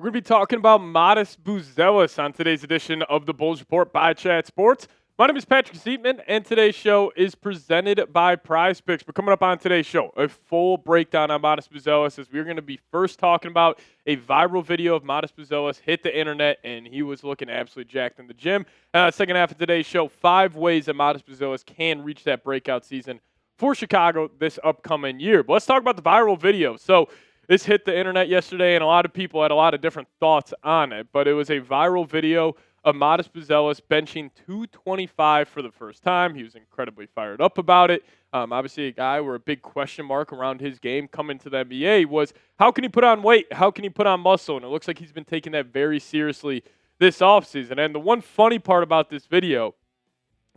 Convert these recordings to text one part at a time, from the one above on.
We're going to be talking about Matas Buzelis on today's edition of the Bulls Report by Chat Sports. My name is Patrick Seatman, and today's show is presented by Prize Picks. But coming up on today's show, a full breakdown on Matas Buzelis, as we're going to be first talking about a viral video of Matas Buzelis hit the internet, and he was looking absolutely jacked in the gym. Second half of today's show, 5 ways that Matas Buzelis can reach that breakout season for Chicago this upcoming year. But let's talk about the viral video. So this hit the internet yesterday, and a lot of people had a lot of different thoughts on it. But it was a viral video of Matas Buzelis benching 225 for the first time. He was incredibly fired up about it. Obviously, a guy where a big question mark around his game coming to the NBA was, how can he put on weight? How can he put on muscle? And it looks like he's been taking that very seriously this offseason. And the one funny part about this video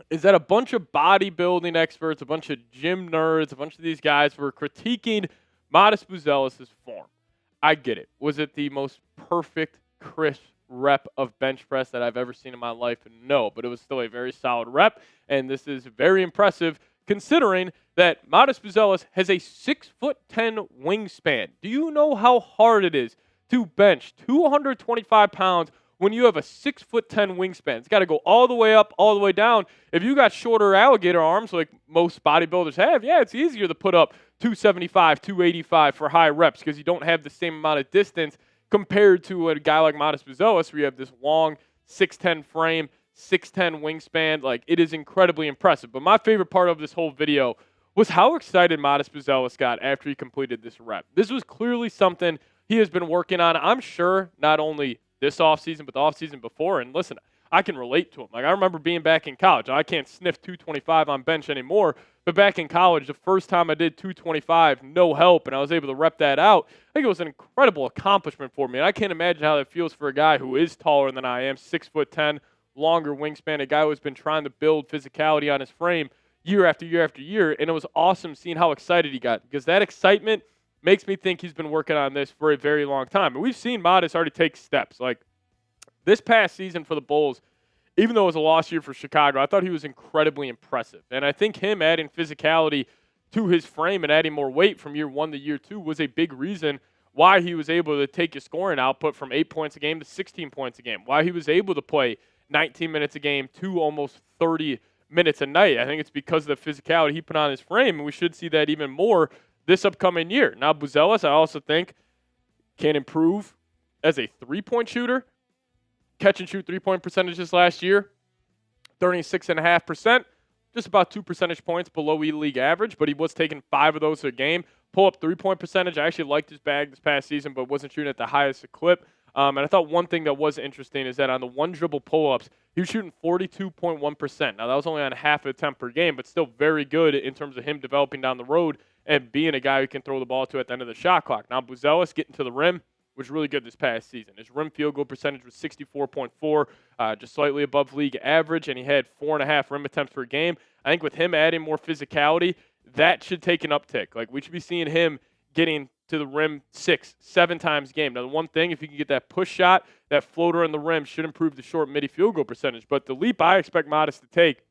is that a bunch of bodybuilding experts, a bunch of gym nerds, a bunch of these guys were critiquing Matas Buzelis' form. I get it. Was it the most perfect, crisp rep of bench press that I've ever seen in my life? No, but it was still a very solid rep, and this is very impressive considering that Matas Buzelis has a 6'10" wingspan. Do you know how hard it is to bench 225 pounds when you have a 6'10" wingspan? It's got to go all the way up, all the way down. If you got shorter alligator arms like most bodybuilders have, yeah, it's easier to put up 275, 285 for high reps because you don't have the same amount of distance compared to a guy like Matas Buzelis where you have this long 6'10" frame, 6'10" wingspan. Like, it is incredibly impressive. But my favorite part of this whole video was how excited Matas Buzelis got after he completed this rep. This was clearly something he has been working on, I'm sure, not only this offseason, but the offseason before. And listen, I can relate to him. Like, I remember being back in college. I can't sniff 225 on bench anymore, but back in college, the first time I did 225, no help, and I was able to rep that out, I think it was an incredible accomplishment for me. And I can't imagine how that feels for a guy who is taller than I am, 6'10", longer wingspan, a guy who's been trying to build physicality on his frame year after year after year. And it was awesome seeing how excited he got, because that excitement makes me think he's been working on this for a very long time. And we've seen Matas already take steps. Like, this past season for the Bulls, even though it was a lost year for Chicago, I thought he was incredibly impressive. And I think him adding physicality to his frame and adding more weight from year 1 to year 2 was a big reason why he was able to take his scoring output from 8 points a game to 16 points a game, why he was able to play 19 minutes a game to almost 30 minutes a night. I think it's because of the physicality he put on his frame, and we should see that even more this upcoming year. Now, Buzelis, I also think, can improve as a three-point shooter. Catch and shoot three-point percentages last year, 36.5%, just about 2 percentage points below E-League average, but he was taking 5 of those a game. Pull-up three-point percentage, I actually liked his bag this past season, but wasn't shooting at the highest clip. And I thought one thing that was interesting is that on the one-dribble pull-ups, he was shooting 42.1%. Now, that was only on half an attempt per game, but still very good in terms of him developing down the road and being a guy who can throw the ball to at the end of the shot clock. Now, Buzelis getting to the rim was really good this past season. His rim field goal percentage was 64.4, just slightly above league average, and he had 4.5 rim attempts per game. I think with him adding more physicality, that should take an uptick. Like, we should be seeing him getting to the rim 6, 7 times a game. Now, the one thing, if you can get that push shot, that floater on the rim should improve the short midi field goal percentage. But the leap I expect Matas to take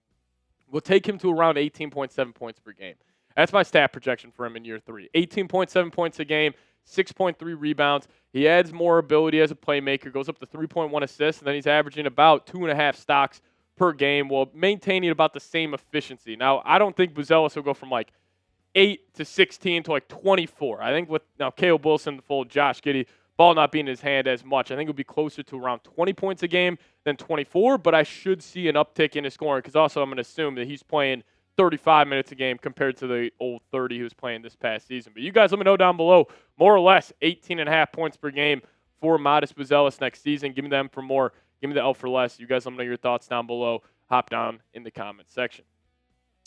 will take him to around 18.7 points per game. That's my stat projection for him in year 3. 18.7 points a game, 6.3 rebounds. He adds more ability as a playmaker, goes up to 3.1 assists, and then he's averaging about 2.5 stocks per game while maintaining about the same efficiency. Now, I don't think Buzelis will go from like 8 to 16 to like 24. I think with now Caleb Wilson, the full Josh Giddey, ball not being in his hand as much, I think it'll be closer to around 20 points a game than 24, but I should see an uptick in his scoring because also I'm going to assume that he's playing 35 minutes a game compared to the old 30 he was playing this past season. But you guys let me know down below, more or less 18.5 points per game for Matas Buzelis next season. Give me them for more. Give me the L for less. You guys let me know your thoughts down below. Hop down in the comments section.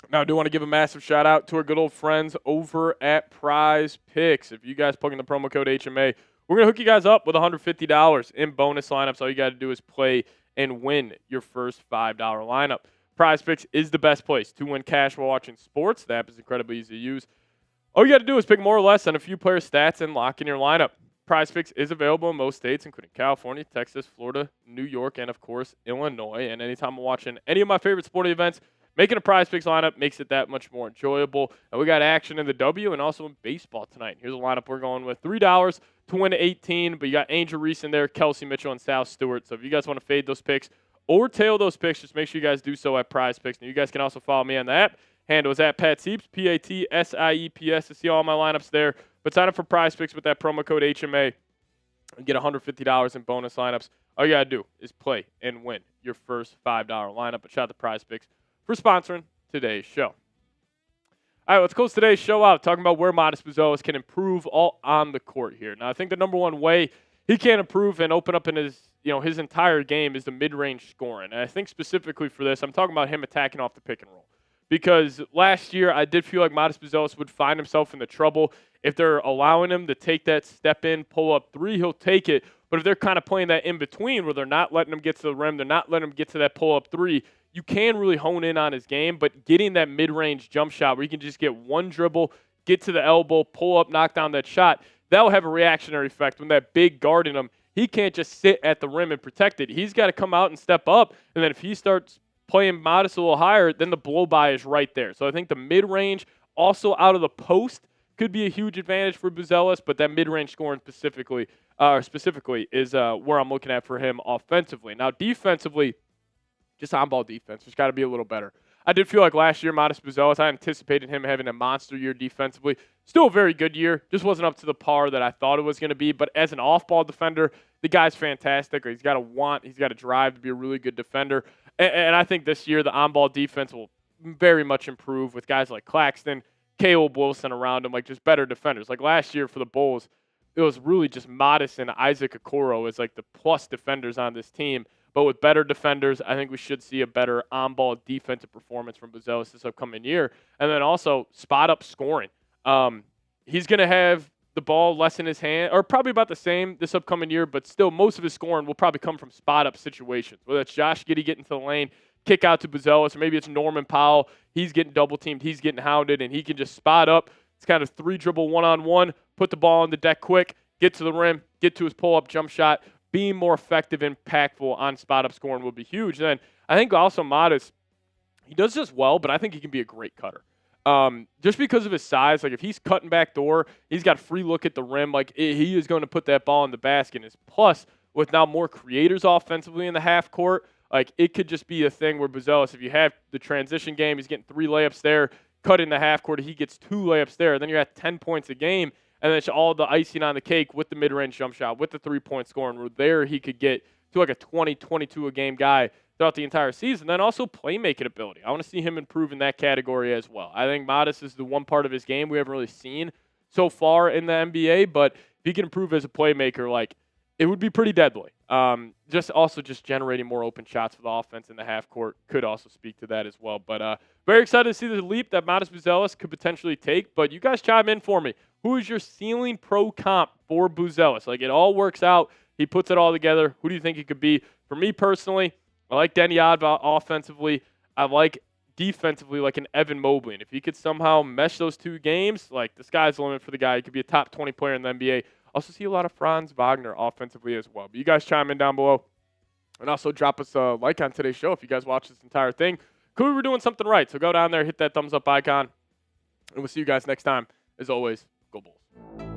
Now, I do want to give a massive shout out to our good old friends over at Prize Picks. If you guys plug in the promo code HMA, we're going to hook you guys up with $150 in bonus lineups. All you got to do is play and win your first $5 lineup. Prize Picks is the best place to win cash while watching sports. The app is incredibly easy to use. All you got to do is pick more or less on a few player stats and lock in your lineup. Prize Picks is available in most states, including California, Texas, Florida, New York, and, of course, Illinois. And anytime I'm watching any of my favorite sporting events, making a Prize Picks lineup makes it that much more enjoyable. And we got action in the W and also in baseball tonight. Here's a lineup we're going with. $3 to win 18, but you got Angel Reese in there, Kelsey Mitchell, and Sal Stewart. So if you guys want to fade those picks or tail those picks, just make sure you guys do so at Prize Picks. And you guys can also follow me on the app. Handle is at Pat Sieps, PATSIEPS, to see all my lineups there. But sign up for Prize Picks with that promo code HMA and get $150 in bonus lineups. All you got to do is play and win your first $5 lineup. But shout out to Prize Picks for sponsoring today's show. All right, let's close today's show out talking about where Matas Buzelis can improve all on the court here. Now, I think the number one way he can improve and open up in his entire game is the mid-range scoring. And I think specifically for this, I'm talking about him attacking off the pick and roll. Because last year, I did feel like Matas Buzelis would find himself in the trouble. If they're allowing him to take that step in, pull up three, he'll take it. But if they're kind of playing that in between where they're not letting him get to the rim, they're not letting him get to that pull up three, you can really hone in on his game. But getting that mid-range jump shot where you can just get one dribble, get to the elbow, pull up, knock down that shot, that'll have a reactionary effect. When that big guarding him, he can't just sit at the rim and protect it. He's got to come out and step up. And then if he starts playing Matas a little higher, then the blow-by is right there. So I think the mid-range, also out of the post, could be a huge advantage for Buzelis, but that mid-range scoring specifically is where I'm looking at for him offensively. Now, defensively, just on-ball defense, there's got to be a little better. I did feel like last year, Matas Buzelis, I anticipated him having a monster year defensively. Still a very good year. Just wasn't up to the par that I thought it was going to be. But as an off-ball defender, the guy's fantastic. He's got a drive to be a really good defender. And I think this year the on-ball defense will very much improve with guys like Claxton, Caleb Wilson around him, like just better defenders. Like last year for the Bulls, it was really just Matas and Isaac Okoro as like the plus defenders on this team. But with better defenders, I think we should see a better on-ball defensive performance from Buzelis this upcoming year. And then also spot-up scoring. He's going to have the ball less in his hand, or probably about the same this upcoming year, but still most of his scoring will probably come from spot-up situations, whether it's Josh Giddey getting to the lane, kick out to Buzelis, or maybe it's Norman Powell. He's getting double-teamed, he's getting hounded, and he can just spot up. It's kind of three-dribble one-on-one, put the ball on the deck quick, get to the rim, get to his pull-up jump shot. Being more effective and impactful on spot-up scoring will be huge. And then I think also Matas, he does this well, but I think he can be a great cutter. Just because of his size, like if he's cutting back door, he's got free look at the rim, like he is going to put that ball in the basket. And plus, with now more creators offensively in the half court, like it could just be a thing where Buzelis, if you have the transition game, he's getting 3 layups there, cut in the half court, he gets 2 layups there, then you're at 10 points a game. And then it's all the icing on the cake with the mid-range jump shot, with the three-point scoring, where there he could get to like a 20, 22 a game guy throughout the entire season. Then also playmaking ability. I want to see him improve in that category as well. I think Matas is the one part of his game we haven't really seen so far in the NBA, but if he can improve as a playmaker, like it would be pretty deadly. Just generating more open shots for the offense in the half court could also speak to that as well. But very excited to see the leap that Matas Buzelis could potentially take. But you guys chime in for me. Who is your ceiling pro comp for Buzelis? Like it all works out. He puts it all together. Who do you think it could be? For me personally, I like Denny Adva offensively. I like defensively like an Evan Mobley. And if he could somehow mesh those two games, like the sky's the limit for the guy. He could be a top 20 player in the NBA. Also see a lot of Franz Wagner offensively as well. But you guys chime in down below. And also drop us a like on today's show if you guys watch this entire thing. Cool, we were doing something right. So go down there, hit that thumbs up icon. And we'll see you guys next time. As always, go Bulls.